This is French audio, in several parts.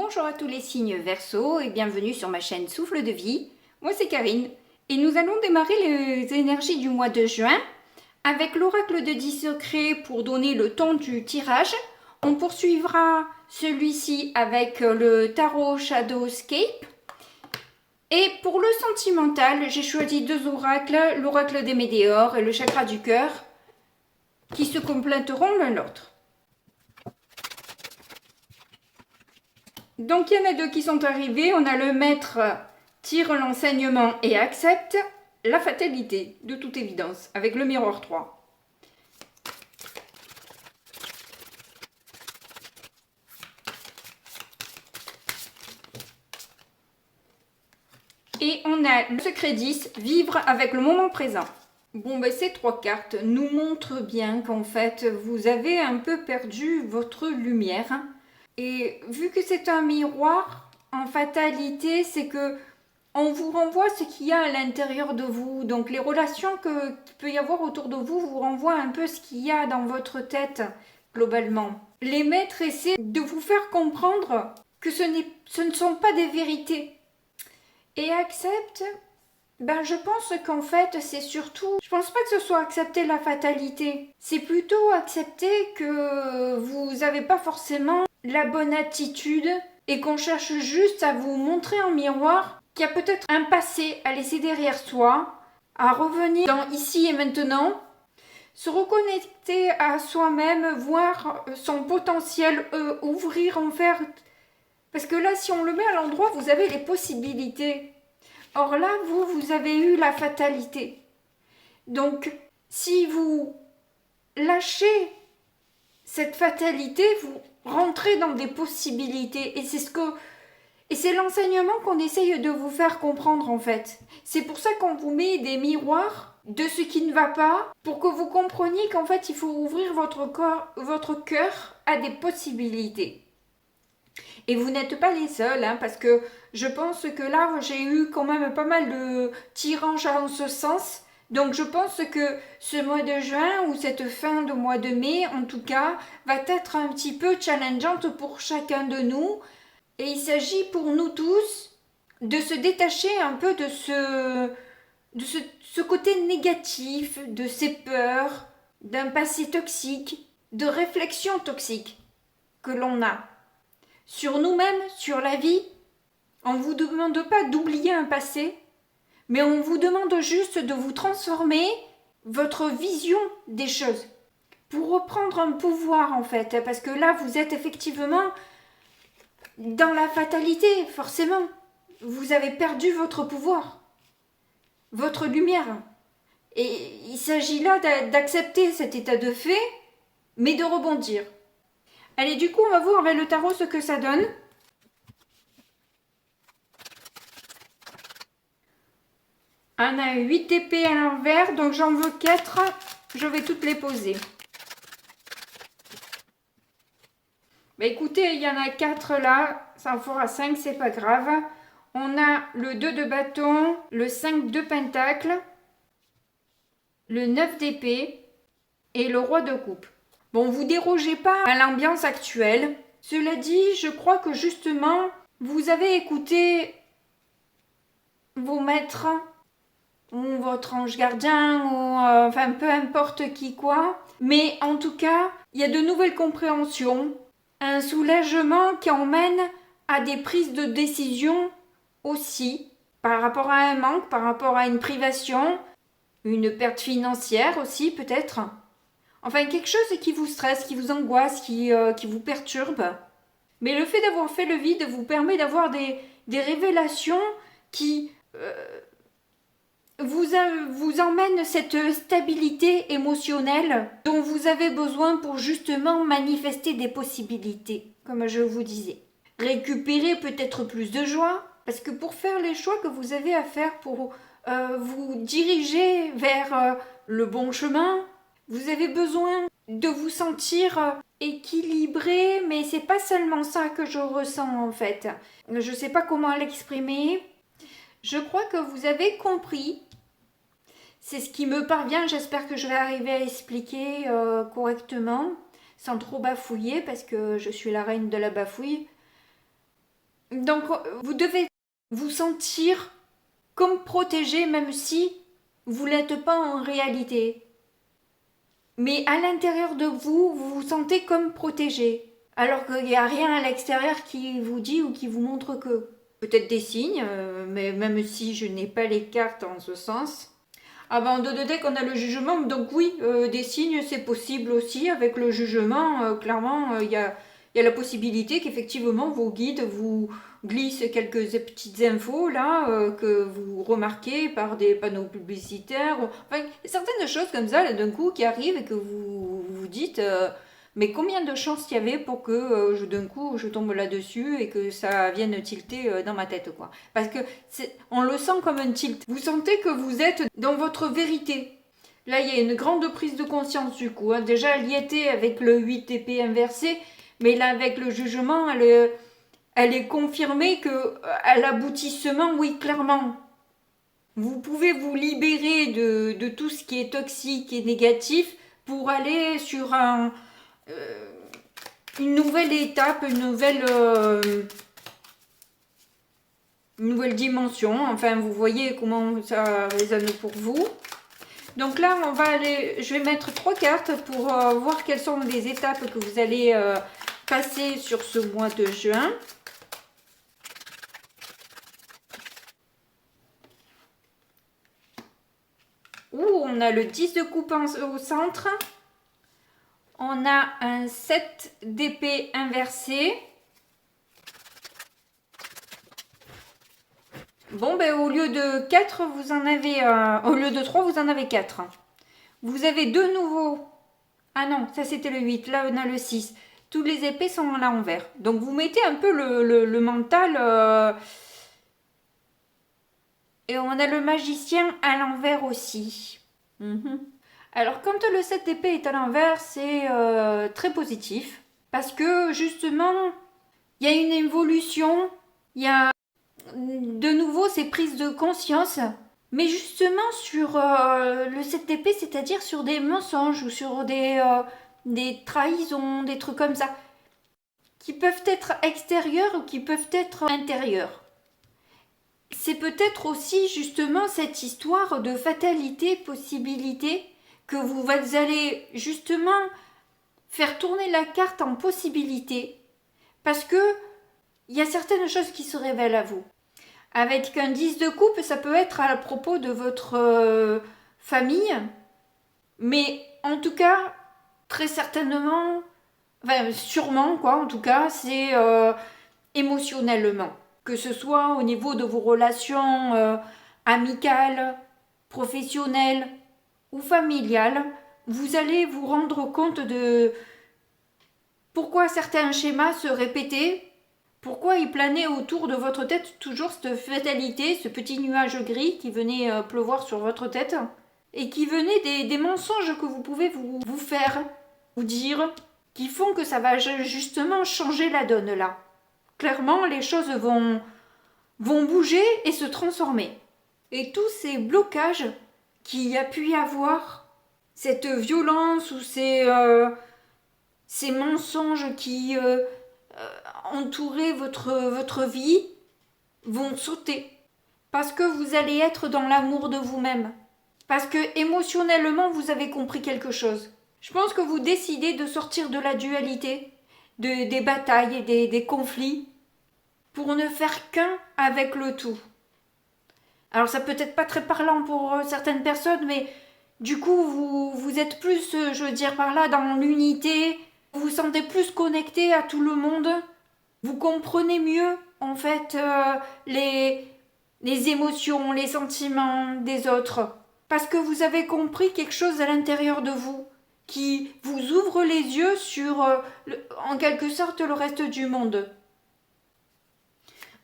Bonjour à tous les signes Verseau et bienvenue sur ma chaîne Souffle de Vie. Moi c'est Karine et nous allons démarrer les énergies du mois de juin avec l'oracle de 10 secrets pour donner le ton du tirage. On poursuivra celui-ci avec le tarot Shadowscape. Et pour le sentimental, j'ai choisi deux oracles, l'oracle des météores et le chakra du cœur, qui se compléteront l'un l'autre. Donc il y en a deux qui sont arrivés. On a le maître tire l'enseignement et accepte la fatalité, de toute évidence, avec le miroir 3. Et on a le secret 10, vivre avec le moment présent. Bon, ben, ces trois cartes nous montrent bien qu'en fait, vous avez un peu perdu votre lumière. Et vu que c'est un miroir, en fatalité, c'est que on vous renvoie ce qu'il y a à l'intérieur de vous. Donc les relations qu'il peut y avoir autour de vous vous renvoient un peu ce qu'il y a dans votre tête, globalement. Les maîtres essaient de vous faire comprendre que ce ne sont pas des vérités. Et accepte, ben je pense qu'en fait c'est surtout, je pense pas que ce soit accepter la fatalité. C'est plutôt accepter que vous n'avez pas forcément la bonne attitude et qu'on cherche juste à vous montrer en miroir qu'il y a peut-être un passé à laisser derrière soi, à revenir dans ici et maintenant, se reconnecter à soi-même, voir son potentiel, ouvrir en faire. Parce que là, si on le met à l'endroit, vous avez les possibilités. Or là, vous avez eu la fatalité. Donc, si vous lâchez cette fatalité, vous rentrez dans des possibilités. Et c'est l'enseignement qu'on essaye de vous faire comprendre en fait. C'est pour ça qu'on vous met des miroirs de ce qui ne va pas, pour que vous compreniez qu'en fait il faut ouvrir votre cœur à des possibilités. Et vous n'êtes pas les seuls, hein, parce que je pense que là j'ai eu quand même pas mal de tirages en ce sens. Donc je pense que ce mois de juin ou cette fin de mois de mai en tout cas va être un petit peu challengeante pour chacun de nous. Et il s'agit pour nous tous de se détacher un peu de ce côté négatif, de ces peurs, d'un passé toxique, de réflexions toxiques que l'on a sur nous-mêmes, sur la vie. On ne vous demande pas d'oublier un passé, mais on vous demande juste de vous transformer votre vision des choses pour reprendre un pouvoir en fait, parce que là vous êtes effectivement dans la fatalité, forcément. Vous avez perdu votre pouvoir, votre lumière. Et il s'agit là d'accepter cet état de fait, mais de rebondir. Allez, du coup, on va voir avec le tarot ce que ça donne. On a 8 d'épée à l'envers, donc j'en veux 4. Je vais toutes les poser. Bah écoutez, il y en a 4 là, ça en fera 5, c'est pas grave. On a le 2 de bâton, le 5 de pentacle, le 9 d'épée et le roi de coupe. Bon, vous dérogez pas à l'ambiance actuelle. Cela dit, je crois que justement, vous avez écouté vos maîtres, ou votre ange gardien, ou enfin peu importe qui quoi. Mais en tout cas, il y a de nouvelles compréhensions. Un soulagement qui emmène à des prises de décision aussi, par rapport à un manque, par rapport à une privation, une perte financière aussi peut-être. Enfin quelque chose qui vous stresse, qui vous angoisse, qui vous perturbe. Mais le fait d'avoir fait le vide vous permet d'avoir des révélations qui vous emmènent cette stabilité émotionnelle dont vous avez besoin pour justement manifester des possibilités, comme je vous disais. Récupérer peut-être plus de joie, parce que pour faire les choix que vous avez à faire pour vous diriger vers le bon chemin, vous avez besoin de vous sentir équilibré, mais c'est pas seulement ça que je ressens en fait. Je sais pas comment l'exprimer. Je crois que vous avez compris. C'est ce qui me parvient, j'espère que je vais arriver à expliquer correctement, sans trop bafouiller, parce que je suis la reine de la bafouille. Donc, vous devez vous sentir comme protégé, même si vous ne l'êtes pas en réalité. Mais à l'intérieur de vous, vous vous sentez comme protégé. Alors qu'il n'y a rien à l'extérieur qui vous dit ou qui vous montre que. Peut-être des signes, mais même si je n'ai pas les cartes en ce sens. Ah ben en 2 de deck on a le jugement, donc oui, des signes c'est possible aussi. Avec le jugement, clairement, il y a la possibilité qu'effectivement vos guides vous glissent quelques petites infos là, que vous remarquez par des panneaux publicitaires. Enfin, certaines choses comme ça, là, d'un coup, qui arrivent et que vous vous dites... mais combien de chances il y avait pour que d'un coup je tombe là-dessus et que ça vienne tilter dans ma tête, quoi. Parce que on le sent comme un tilt. Vous sentez que vous êtes dans votre vérité. Là, il y a une grande prise de conscience du coup. Hein. Déjà, elle y était avec le 8 d'épée inversé, mais là, avec le jugement, elle est confirmée que à l'aboutissement, oui, clairement. Vous pouvez vous libérer de tout ce qui est toxique et négatif pour aller sur une nouvelle étape, une nouvelle dimension. Enfin, vous voyez comment ça résonne pour vous. Donc là, je vais mettre 3 cartes pour voir quelles sont les étapes que vous allez passer sur ce mois de juin. On a le 10 de coupe au centre. On a un 7 d'épée inversé. Bon, ben au lieu de 4, vous en avez... au lieu de 3, vous en avez 4. Vous avez de nouveau... Ah non, ça c'était le 8. Là, on a le 6. Tous les épées sont à l'envers. Donc, vous mettez un peu le mental... Et on a le magicien à l'envers aussi. Alors, quand le 7 d'épée est à l'envers, c'est très positif. Parce que, justement, il y a une évolution. Il y a de nouveau ces prises de conscience. Mais justement, sur le 7 d'épée, c'est-à-dire sur des mensonges ou sur des trahisons, des trucs comme ça. Qui peuvent être extérieurs ou qui peuvent être intérieurs. C'est peut-être aussi justement cette histoire de fatalité, possibilité, que vous allez justement faire tourner la carte en possibilité, parce que il y a certaines choses qui se révèlent à vous. Avec un 10 de coupe, ça peut être à propos de votre famille, mais en tout cas, très certainement, enfin sûrement quoi, en tout cas, c'est émotionnellement. Que ce soit au niveau de vos relations amicales, professionnelles ou familiales, vous allez vous rendre compte de pourquoi certains schémas se répétaient, pourquoi ils planaient autour de votre tête toujours cette fatalité, ce petit nuage gris qui venait pleuvoir sur votre tête, et qui venait des mensonges que vous pouvez vous faire, vous dire, qui font que ça va justement changer la donne là. Clairement, les choses vont bouger et se transformer. Et tous ces blocages qu'il y a pu y avoir, cette violence ou ces mensonges qui entouraient votre vie, vont sauter. Parce que vous allez être dans l'amour de vous-même. Parce que émotionnellement, vous avez compris quelque chose. Je pense que vous décidez de sortir de la dualité, des batailles et des conflits, pour ne faire qu'un avec le tout. Alors ça peut être pas très parlant pour certaines personnes, mais du coup vous êtes plus, je veux dire par là, dans l'unité, vous vous sentez plus connecté à tout le monde, vous comprenez mieux en fait les émotions, les sentiments des autres, parce que vous avez compris quelque chose à l'intérieur de vous, qui vous ouvre les yeux sur en quelque sorte le reste du monde.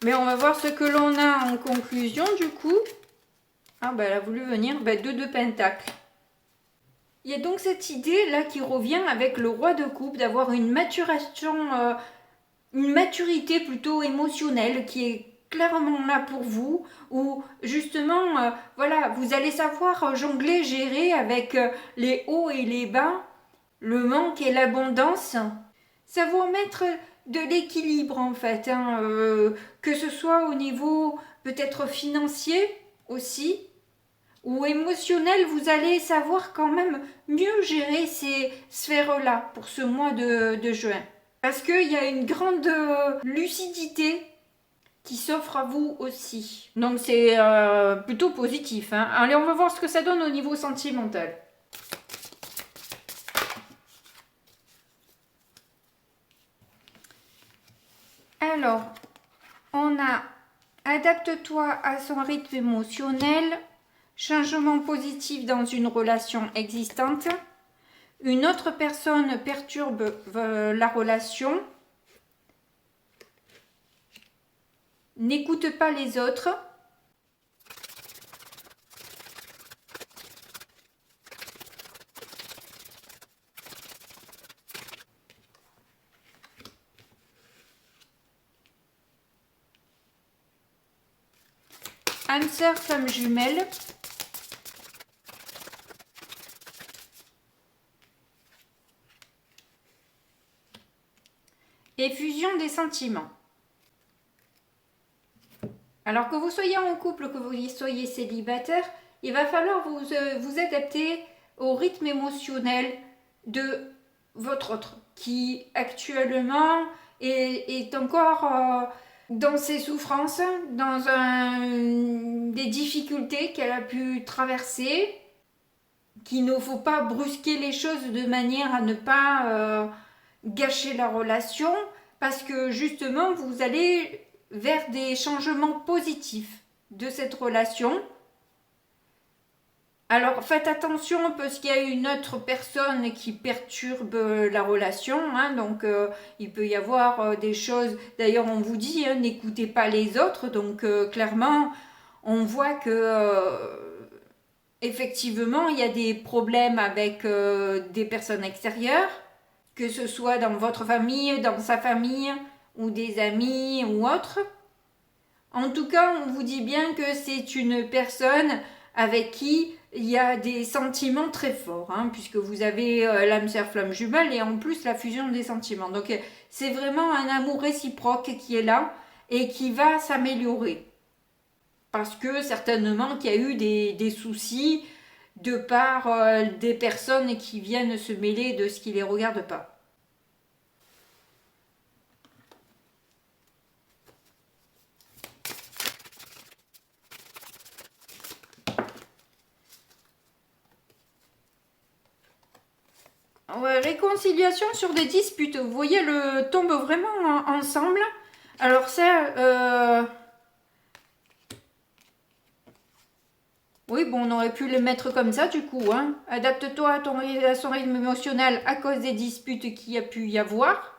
Mais on va voir ce que l'on a en conclusion du coup. Ah bah elle a voulu venir, 2 de pentacles. Il y a donc cette idée là qui revient avec le roi de coupe, d'avoir une maturation, une maturité plutôt émotionnelle qui est clairement là pour vous, où justement, voilà, vous allez savoir jongler, gérer avec les hauts et les bas, le manque et l'abondance. Ça va mettre de l'équilibre en fait, hein, que ce soit au niveau peut-être financier aussi, ou émotionnel, vous allez savoir quand même mieux gérer ces sphères-là pour ce mois de juin. Parce qu'il y a une grande lucidité qui s'offre à vous aussi. Donc c'est plutôt positif, hein. Allez, on va voir ce que ça donne au niveau sentimental. Alors, on a adapte-toi à son rythme émotionnel, changement positif dans une relation existante, une autre personne perturbe la relation, n'écoute pas les autres, âme sœur, flamme jumelle, et fusion des sentiments. Alors que vous soyez en couple, que vous soyez célibataire, il va falloir vous adapter au rythme émotionnel de votre autre, qui actuellement est encore dans ses souffrances, dans des difficultés qu'elle a pu traverser, qu'il ne faut pas brusquer les choses de manière à ne pas gâcher la relation, parce que justement vous allez vers des changements positifs de cette relation. Alors faites attention parce qu'il y a une autre personne qui perturbe la relation, hein, donc il peut y avoir des choses, d'ailleurs on vous dit, hein, n'écoutez pas les autres, donc clairement on voit que effectivement il y a des problèmes avec des personnes extérieures, que ce soit dans votre famille, dans sa famille, ou des amis ou autres. En tout cas, on vous dit bien que c'est une personne avec qui il y a des sentiments très forts, hein, puisque vous avez l'âme sœur flamme jumelle et en plus la fusion des sentiments. Donc c'est vraiment un amour réciproque qui est là et qui va s'améliorer. Parce que certainement qu'il y a eu des soucis de par des personnes qui viennent se mêler de ce qui ne les regarde pas. Ouais, réconciliation sur des disputes. Vous voyez, le tombe vraiment ensemble. Alors ça, oui, bon, on aurait pu le mettre comme ça du coup, hein. Adapte-toi à son rythme émotionnel à cause des disputes qu'il y a pu y avoir.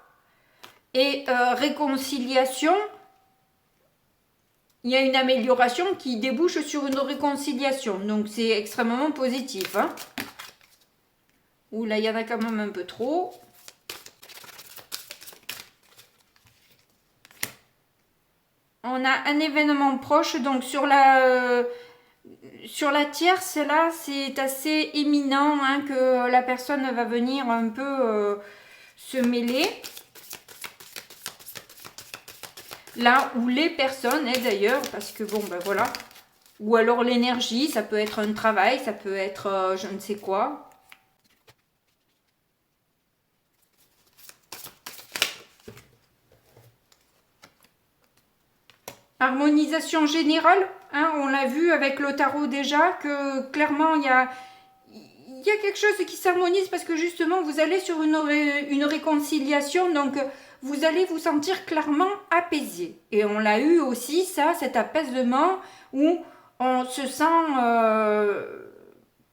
Et réconciliation, il y a une amélioration qui débouche sur une réconciliation. Donc c'est extrêmement positif, hein. Ouh là, il y en a quand même un peu trop. On a un événement proche, donc sur la tierce, là, c'est assez éminent, hein, que la personne va venir un peu se mêler. Là où les personnes, et d'ailleurs, parce que bon, ben voilà. Ou alors l'énergie, ça peut être un travail, ça peut être je ne sais quoi. Harmonisation générale, hein, on l'a vu avec le tarot déjà, que clairement il y a quelque chose qui s'harmonise parce que justement vous allez sur une réconciliation, donc vous allez vous sentir clairement apaisé. Et on l'a eu aussi ça, cet apaisement où on se sent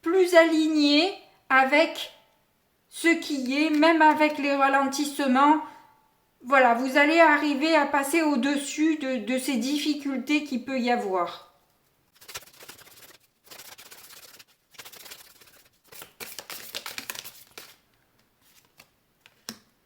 plus aligné avec ce qui est, même avec les ralentissements. Voilà, vous allez arriver à passer au-dessus de ces difficultés qu'il peut y avoir.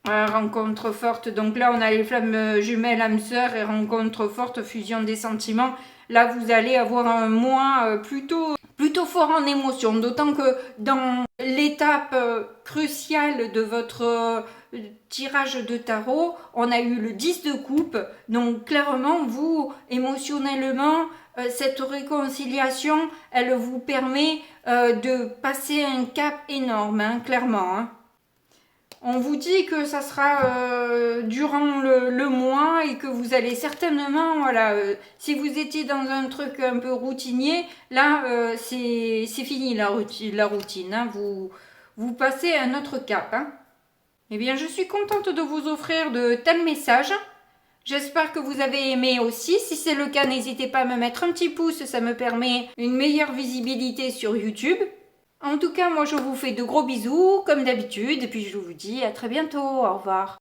Rencontre forte, donc là on a les flammes jumelles âme sœur et rencontre forte, fusion des sentiments. Là vous allez avoir un mois plutôt fort en émotion, d'autant que dans l'étape cruciale de votre tirage de tarot, on a eu le 10 de coupe. Donc clairement, vous, émotionnellement, cette réconciliation, elle vous permet de passer un cap énorme, hein, clairement. Hein. On vous dit que ça sera durant le mois et que vous allez certainement, voilà, si vous étiez dans un truc un peu routinier, là, c'est fini la routine. Hein, vous passez à un autre cap. Hein. Eh bien, je suis contente de vous offrir de tels messages. J'espère que vous avez aimé aussi. Si c'est le cas, n'hésitez pas à me mettre un petit pouce, ça me permet une meilleure visibilité sur YouTube. En tout cas, moi je vous fais de gros bisous, comme d'habitude, et puis je vous dis à très bientôt. Au revoir.